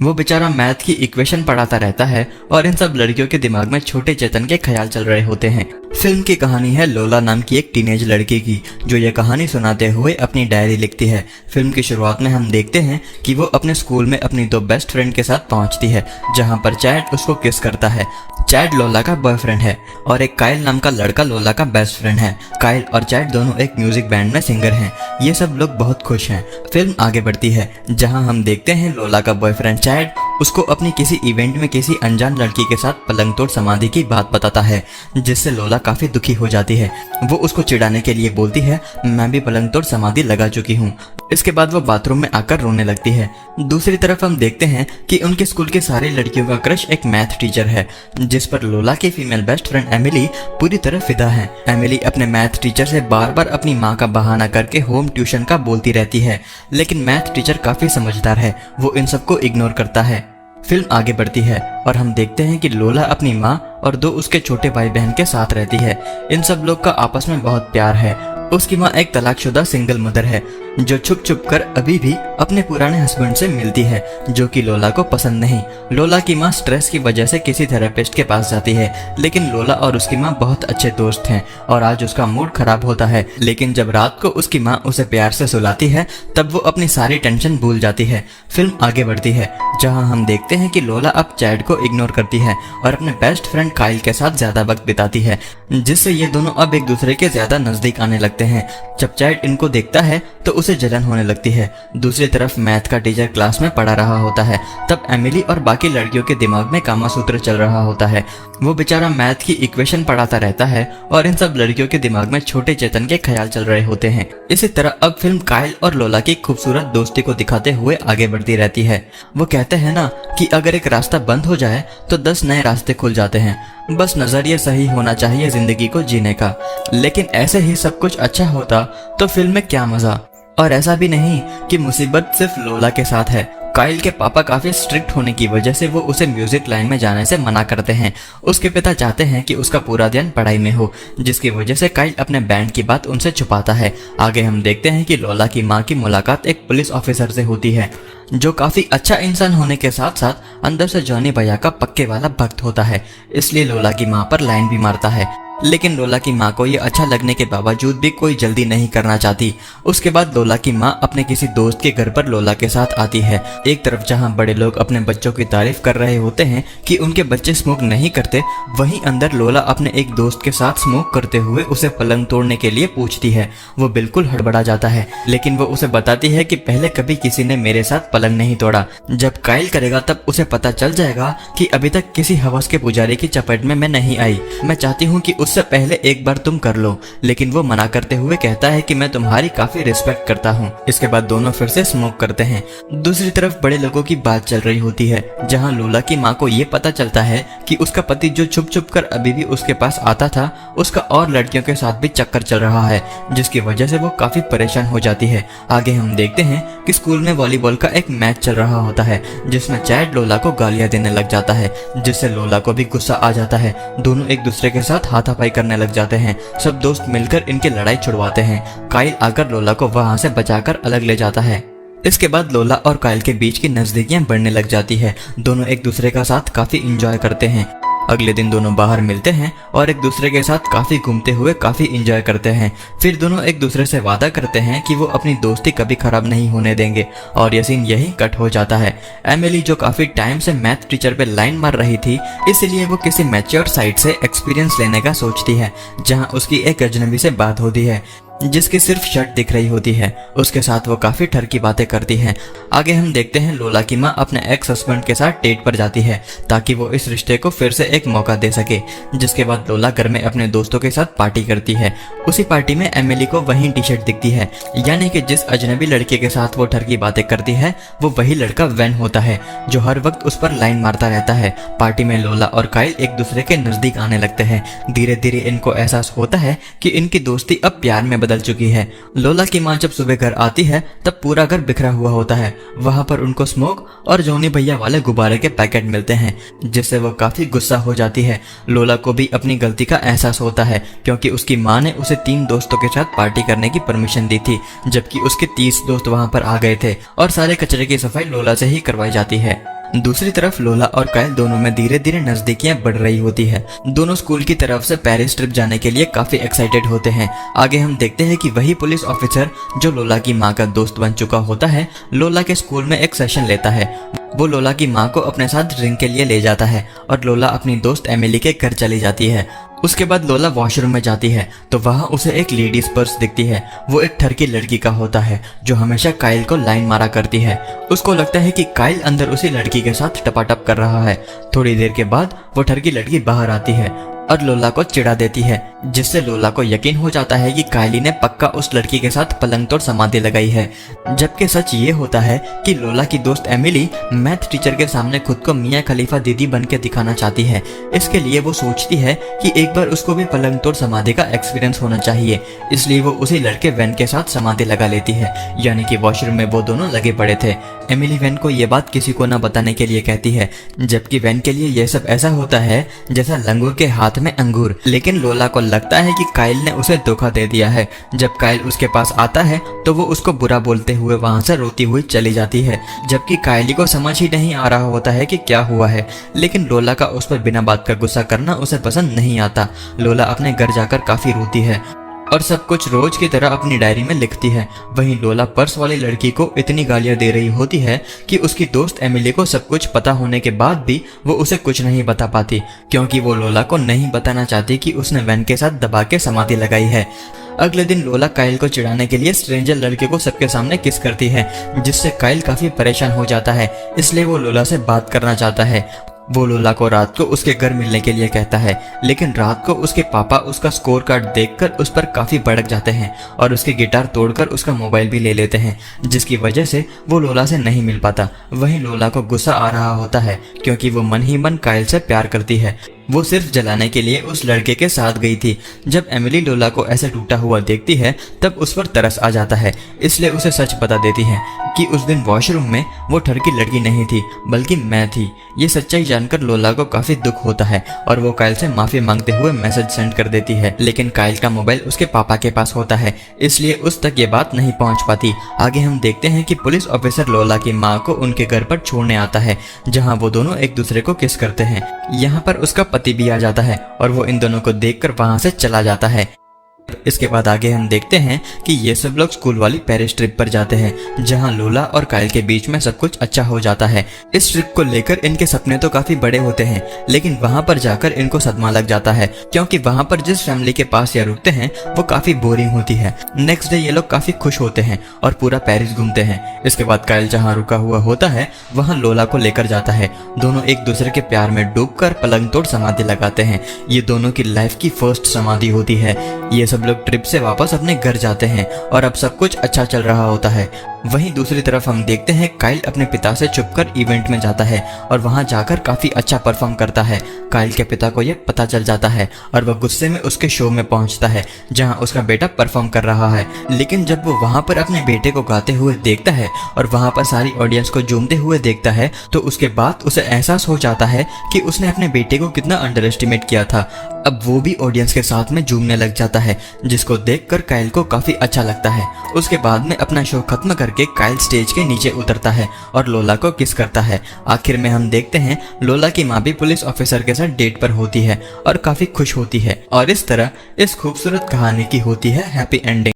वो बेचारा मैथ की इक्वेशन पढ़ाता रहता है और इन सब लड़कियों के दिमाग में छोटे चेतन के ख्याल चल रहे होते हैं। फिल्म की कहानी है लोला नाम की एक टीनेज लड़की की, जो ये कहानी सुनाते हुए अपनी डायरी लिखती है। फिल्म की शुरुआत में हम देखते हैं कि वो अपने स्कूल में अपनी दो बेस्ट फ्रेंड के साथ पहुंचती है, जहां पर चैड उसको किस करता है। चैड लोला का बॉयफ्रेंड है और एक काइल नाम का लड़का लोला का बेस्ट फ्रेंड है। काइल और चैड दोनों एक म्यूजिक बैंड में सिंगर हैं। ये सब लोग बहुत खुश हैं। फिल्म आगे बढ़ती है, जहां हम देखते हैं लोला का बॉयफ्रेंड चैड उसको अपनी किसी इवेंट में किसी अनजान लड़की के साथ पलंग तोड़ समाधि की बात बताता है, जिससे लोला काफी दुखी हो जाती है। वो उसको चिढ़ाने के लिए बोलती है, मैं भी पलंग तोड़ समाधि लगा चुकी हूँ। इसके बाद वो बाथरूम में आकर रोने लगती है। दूसरी तरफ हम देखते हैं कि उनके स्कूल की सारी लड़कियों का क्रश एक मैथ टीचर है, जिस पर लोला की फीमेल बेस्ट फ्रेंड एमिली पूरी तरह फिदा है। एमिली अपने मैथ टीचर से बार बार अपनी माँ का बहाना करके होम ट्यूशन का बोलती रहती है, लेकिन मैथ टीचर काफी समझदार है, वो इन सबको इग्नोर करता है। फिल्म आगे बढ़ती है और हम देखते हैं कि लोला अपनी माँ और दो उसके छोटे भाई बहन के साथ रहती है। इन सब लोग का आपस में बहुत प्यार है। उसकी माँ एक तलाकशुदा सिंगल मदर है, जो छुप छुप कर अभी भी अपने पुराने हस्बैंड से मिलती है, जो कि लोला को पसंद नहीं। लोला की माँ स्ट्रेस की वजह से किसी थेरेपिस्ट के पास जाती है, लेकिन लोला और उसकी माँ बहुत अच्छे दोस्त हैं और आज उसका मूड खराब होता है। लेकिन जब रात को उसकी माँ उसे प्यार से सुलाती है, तब वो अपनी सारी टेंशन भूल जाती है। फिल्म आगे बढ़ती है, जहाँ हम देखते हैं कि लोला अब चैड को इग्नोर करती है और अपने बेस्ट फ्रेंड काइल के साथ ज्यादा वक्त बिताती है, जिससे ये दोनों अब एक दूसरे के ज्यादा नजदीक आने लगते हैं। जब चैड इनको देखता है तो उसे जलन होने लगती है। दूसरी तरफ मैथ का टीचर क्लास में पढ़ा रहा होता है, तब एमिली और बाकी लड़कियों के दिमाग में कामासूत्र चल रहा होता है। वो बेचारा मैथ की इक्वेशन पढ़ाता रहता है और इन सब लड़कियों के दिमाग में छोटे चेतन के ख्याल चल रहे होते हैं। इसी तरह अब फिल्म काइल और लोला की खूबसूरत दोस्ती को दिखाते हुए आगे बढ़ती रहती है। वो कहते हैं ना कि अगर एक रास्ता बंद हो जाए तो 10 नए रास्ते खुल जाते हैं, बस नजरिया सही होना चाहिए जिंदगी को जीने का। लेकिन ऐसे ही सब कुछ अच्छा होता तो फिल्म में क्या मजा। और ऐसा भी नहीं कि मुसीबत सिर्फ लोला के साथ है। काइल के पापा काफी स्ट्रिक्ट होने की वजह से वो उसे म्यूजिक लाइन में जाने से मना करते हैं। उसके पिता चाहते हैं कि उसका पूरा ध्यान पढ़ाई में हो, जिसकी वजह से काइल अपने बैंड की बात उनसे छुपाता है। आगे हम देखते हैं कि लोला की माँ की मुलाकात एक पुलिस ऑफिसर से होती है, जो काफी अच्छा इंसान होने के साथ साथ अंदर से जॉनी भैया का पक्के वाला भक्त होता है, इसलिए लोला की माँ पर लाइन भी मारता है। लेकिन लोला की माँ को ये अच्छा लगने के बावजूद भी कोई जल्दी नहीं करना चाहती। उसके बाद लोला की माँ अपने किसी दोस्त के घर पर लोला के साथ आती है। एक तरफ जहाँ बड़े लोग अपने बच्चों की तारीफ कर रहे होते हैं कि उनके बच्चे स्मोक नहीं करते, वहीं अंदर लोला अपने एक दोस्त के साथ स्मोक करते हुए उसे पलंग तोड़ने के लिए पूछती है। वो बिल्कुल हड़बड़ा जाता है, लेकिन वो उसे बताती है कि पहले कभी किसी ने मेरे साथ पलंग नहीं तोड़ा। जब काइल करेगा तब उसे पता चल जाएगा कि अभी तक किसी हवस के पुजारी की चपेट में मैं नहीं आई। मैं चाहती हूँ कि उससे पहले एक बार तुम कर लो, लेकिन वो मना करते हुए कहता है कि मैं तुम्हारी काफी रिस्पेक्ट करता हूँ। इसके बाद दोनों फिर से स्मोक करते हैं। दूसरी तरफ बड़े लोगों की बात चल रही होती है, जहाँ लोला की माँ को ये पता चलता है कि उसका पति जो छुप छुप कर अभी भी उसके पास आता था, उसका और लड़कियों के साथ भी चक्कर चल रहा है, जिसकी वजह से वो काफी परेशान हो जाती है। आगे हम देखते हैं कि स्कूल में वॉलीबॉल का एक मैच चल रहा होता है, जिसमें चैड लोला को गालियां देने लग जाता है, जिससे लोला को भी गुस्सा आ जाता है। दोनों एक दूसरे के साथ हाथापाई करने लग जाते हैं। सब दोस्त मिलकर इनकी लड़ाई छुड़वाते हैं। काइल आकर लोला को वहां से बचाकर अलग ले जाता है। इसके बाद लोला और काइल के बीच की नजदीकियां बढ़ने लग जाती है। दोनों एक दूसरे का साथ काफी एंजॉय करते हैं। अगले दिन दोनों बाहर मिलते हैं और एक दूसरे के साथ काफी घूमते हुए काफी एंजॉय करते हैं। फिर दोनों एक दूसरे से वादा करते हैं कि वो अपनी दोस्ती कभी खराब नहीं होने देंगे और ये सीन यही कट हो जाता है। एमिली, जो काफी टाइम से मैथ टीचर पे लाइन मार रही थी, इसलिए वो किसी मैच्योर साइड से एक्सपीरियंस लेने का सोचती है, जहाँ उसकी एक अजनबी से बात होती है, जिसकी सिर्फ शर्ट दिख रही होती है। उसके साथ वो काफी ठर की बातें करती है। आगे हम देखते हैं लोला की माँ अपने एक्स हस्बैंड के साथ डेट पर जाती है, ताकि वो इस रिश्ते को फिर से एक मौका दे सके। जिसके बाद लोला घर में अपने दोस्तों के साथ पार्टी करती है। उसी पार्टी में एमिली को वही टी शर्ट दिखती है, यानी कि जिस अजनबी लड़के के साथ वो ठर की बातें करती है, वो वही लड़का वैन होता है, जो हर वक्त उस पर लाइन मारता रहता है। पार्टी में लोला और काइल एक दूसरे के नजदीक आने लगते हैं। धीरे धीरे इनको एहसास होता है कि इनकी दोस्ती अब प्यार में बदल चुकी है। लोला की माँ जब सुबह घर आती है, तब पूरा घर बिखरा हुआ होता है। वहाँ पर उनको स्मोक और जॉनी भैया वाले गुब्बारे के पैकेट मिलते हैं, जिससे वो काफी गुस्सा हो जाती है। लोला को भी अपनी गलती का एहसास होता है, क्योंकि उसकी माँ ने उसे 3 दोस्तों के साथ पार्टी करने की परमिशन दी थी, जबकि उसके 30 दोस्त वहाँ पर आ गए थे और सारे कचरे की सफाई लोला से ही करवाई जाती है। दूसरी तरफ लोला और कायल दोनों में धीरे धीरे नजदीकियां बढ़ रही होती है। दोनों स्कूल की तरफ से पेरिस ट्रिप जाने के लिए काफी एक्साइटेड होते हैं। आगे हम देखते हैं कि वही पुलिस ऑफिसर जो लोला की माँ का दोस्त बन चुका होता है, लोला के स्कूल में एक सेशन लेता है। वो लोला की माँ को अपने साथ ड्रिंक के लिए ले जाता है और लोला अपनी दोस्त एमिली के घर चली जाती है। उसके बाद लोला वॉशरूम में जाती है तो वहाँ उसे एक लेडीज पर्स दिखती है। वो एक ठरकी लड़की का होता है जो हमेशा कायल को लाइन मारा करती है। उसको लगता है कि कायल अंदर उसी लड़की के साथ टपाटप कर रहा है। थोड़ी देर के बाद वो ठरकी लड़की बाहर आती है और लोला को चिढ़ा देती है, जिससे लोला को यकीन हो जाता है कि कायली ने पक्का उस लड़की के साथ पलंग तोड़ समाधि लगाई है। जबकि सच ये होता है कि लोला की दोस्त एमिली मैथ टीचर के सामने खुद को मियाँ खलीफा दीदी बन के दिखाना चाहती है। इसके लिए वो सोचती है कि एक बार उसको भी पलंग तोड़ समाधि का एक्सपीरियंस होना चाहिए, इसलिए वो उसी लड़के वैन के साथ समाधि लगा लेती है। यानी कि वॉशरूम में वो दोनों लगे पड़े थे। एमिली वैन को ये बात किसी को न बताने के लिए कहती है, जबकि वैन के लिए यह सब ऐसा होता है जैसा लंगूर के हाथ में अंगूर। लेकिन लोला को लगता है कि कायल ने उसे धोखा दे दिया है। जब कायल उसके पास आता है तो वो उसको बुरा बोलते हुए वहां से रोती हुई चली जाती है, जबकि कायली को समझ ही नहीं आ रहा होता है कि क्या हुआ है। लेकिन लोला का उस पर बिना बात का गुस्सा करना उसे पसंद नहीं आता। लोला अपने घर जाकर काफी रोती है और सब कुछ रोज की तरह अपनी डायरी में लिखती है। वहीं लोला पर्स वाली लड़की को इतनी गालियां दे रही होती है कि उसकी दोस्त एमिली को सब कुछ पता होने के बाद भी वो उसे कुछ नहीं बता पाती, क्योंकि वो लोला को नहीं बताना चाहती कि उसने वैन के साथ दबा के समाधि लगाई है। अगले दिन लोला कायल को चिढ़ाने के लिए स्ट्रेंजर लड़के को सबके सामने किस करती है, जिससे कायल काफी परेशान हो जाता है। इसलिए वो लोला से बात करना चाहता है। वो लोला को रात को उसके घर मिलने के लिए कहता है, लेकिन रात को उसके पापा उसका स्कोर कार्ड देखकर उस पर काफी भड़क जाते हैं और उसके गिटार तोड़कर उसका मोबाइल भी ले लेते हैं, जिसकी वजह से वो लोला से नहीं मिल पाता। वहीं लोला को गुस्सा आ रहा होता है क्योंकि वो मन ही मन कायल से प्यार करती है। वो सिर्फ जलाने के लिए उस लड़के के साथ गई थी। जब एमिली लोला को ऐसे टूटा हुआ देखती है तब उस पर तरस आ जाता है, इसलिए उसे सच बता देती है कि उस दिन वॉशरूम में वो ठरकी लड़की नहीं थी बल्कि मैं थी। ये सच्चाई जानकर लोला को काफी दुख होता है और वो कायल से माफी मांगते हुए मैसेज सेंड कर देती है। लेकिन कायल का मोबाइल उसके पापा के पास होता है, इसलिए उस तक ये बात नहीं पहुंच पाती। आगे हम देखते हैं कि पुलिस ऑफिसर लोला की माँ को उनके घर पर छोड़ने आता है, जहाँ वो दोनों एक दूसरे को किस करते हैं। यहाँ पर उसका पति भी आ जाता है और वो इन दोनों को देखकर वहां से चला जाता है। इसके बाद आगे हम देखते हैं कि ये सब लोग स्कूल वाली पेरिस ट्रिप पर जाते हैं, जहां लोला और कायल के बीच में सब कुछ अच्छा हो जाता है। इस ट्रिप को लेकर इनके सपने तो काफी बड़े होते हैं, लेकिन वहां पर जाकर इनको सदमा लग जाता है, क्योंकि वहां पर जिस फैमिली के पास ये रुकते हैं वो काफी बोरिंग होती है। नेक्स्ट डे ये लोग काफी खुश होते हैं और पूरा पेरिस घूमते हैं। इसके बाद कायल जहाँ रुका हुआ होता है वहाँ लोला को लेकर जाता है। दोनों एक दूसरे के प्यार में डूबकर पलंग तोड़ समाधि लगाते हैं। ये दोनों की लाइफ की फर्स्ट समाधि होती है। ये सब लोग ट्रिप से वापस अपने घर जाते हैं और अब सब कुछ अच्छा चल रहा होता है। वहीं दूसरी तरफ हम देखते हैं कायल अपने पिता से छुपकर इवेंट में जाता है और वहां जाकर काफी अच्छा परफॉर्म करता है। कायल के पिता को यह पता चल जाता है और वह गुस्से में उसके शो में पहुंचता है जहां उसका बेटा परफॉर्म कर रहा है। लेकिन जब वो वहां पर अपने बेटे को गाते हुए देखता है और वहां पर सारी ऑडियंस को झूमते हुए देखता है तो उसके बाद उसे एहसास हो जाता है कि उसने अपने बेटे को कितना अंडर एस्टिमेट किया था। अब वो भी ऑडियंस के साथ में झूमने लग जाता है, जिसको देखकर कायल को काफी अच्छा लगता है। उसके बाद में अपना शो खत्म करके कायल स्टेज के नीचे उतरता है और लोला को किस करता है। आखिर में हम देखते हैं लोला की माँ भी पुलिस ऑफिसर के साथ डेट पर होती है और काफी खुश होती है। और इस तरह इस खूबसूरत कहानी की होती है हैप्पी एंडिंग।